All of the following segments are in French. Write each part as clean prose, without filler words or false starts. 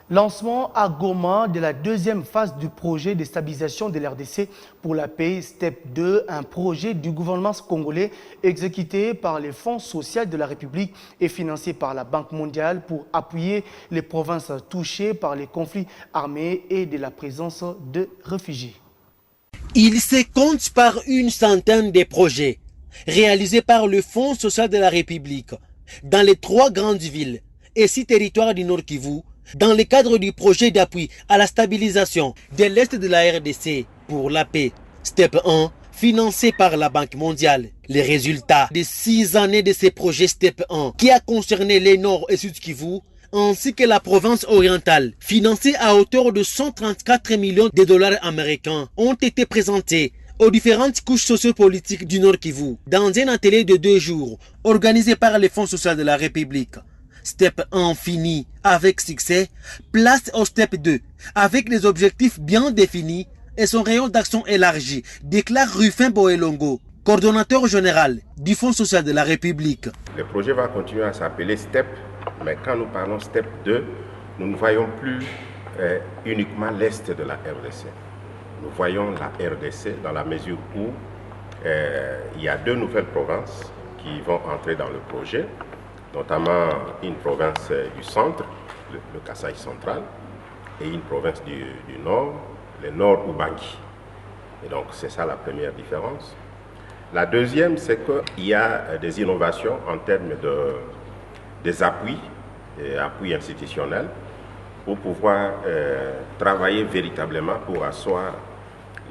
Lancement à Goma de la deuxième phase du projet de stabilisation de l'RDC pour la paix, STEP 2, un projet du gouvernement congolais exécuté par les fonds sociaux de la République et financé par la Banque mondiale pour appuyer les provinces touchées par les conflits armés et de la présence de réfugiés. Il se compte par une centaine de projets réalisés par le Fonds social de la République dans les 3 grandes villes et 6 territoires du Nord Kivu, dans le cadre du projet d'appui à la stabilisation de l'Est de la RDC pour la paix, STEP 1, financé par la Banque mondiale. Les résultats de 6 années de ces projets STEP 1, qui a concerné les Nord et Sud Kivu, ainsi que la province orientale, financés à hauteur de 134 millions de dollars américains, ont été présentés aux différentes couches sociopolitiques du Nord Kivu dans un atelier de 2 jours organisé par les Fonds sociaux de la République. STEP 1 fini avec succès, place au STEP 2 avec des objectifs bien définis et son rayon d'action élargi, déclare Rufin Boelongo, coordonnateur général du Fonds social de la République. Le projet va continuer à s'appeler STEP, mais quand nous parlons STEP 2, nous ne voyons plus uniquement l'Est de la RDC. Nous voyons la RDC dans la mesure où il y a 2 nouvelles provinces qui vont entrer dans le projet, notamment une province du centre, le Kasaï central, et une province du nord, le nord Ubangi. Et donc c'est ça la première différence. La deuxième, c'est qu'il y a des innovations en termes des appuis, appuis institutionnels, pour pouvoir travailler véritablement pour asseoir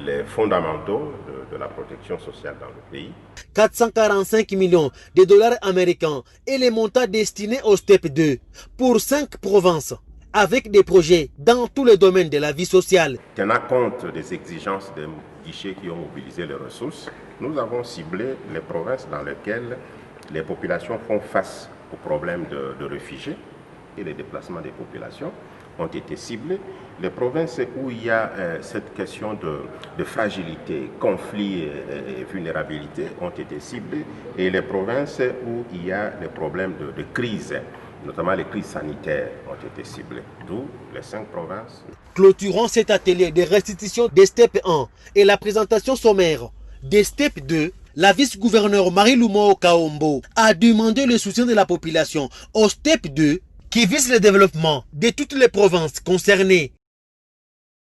les fondamentaux de la protection sociale dans le pays. 445 millions de dollars américains et les montants destinés au STEP 2 pour 5 provinces avec des projets dans tous les domaines de la vie sociale. Tenant compte des exigences des guichets qui ont mobilisé les ressources, nous avons ciblé les provinces dans lesquelles les populations font face aux problèmes de réfugiés et les déplacements des populations ont été ciblés. Les provinces où il y a cette question de fragilité, conflit et vulnérabilité ont été ciblées. Et les provinces où il y a des problèmes de crise, notamment les crises sanitaires, ont été ciblées. D'où les 5 provinces. Clôturant cet atelier de restitution des STEP 1 et la présentation sommaire des STEP 2, la vice-gouverneure Marie-Lumo Kaombo a demandé le soutien de la population au STEP 2 qui vise le développement de toutes les provinces concernées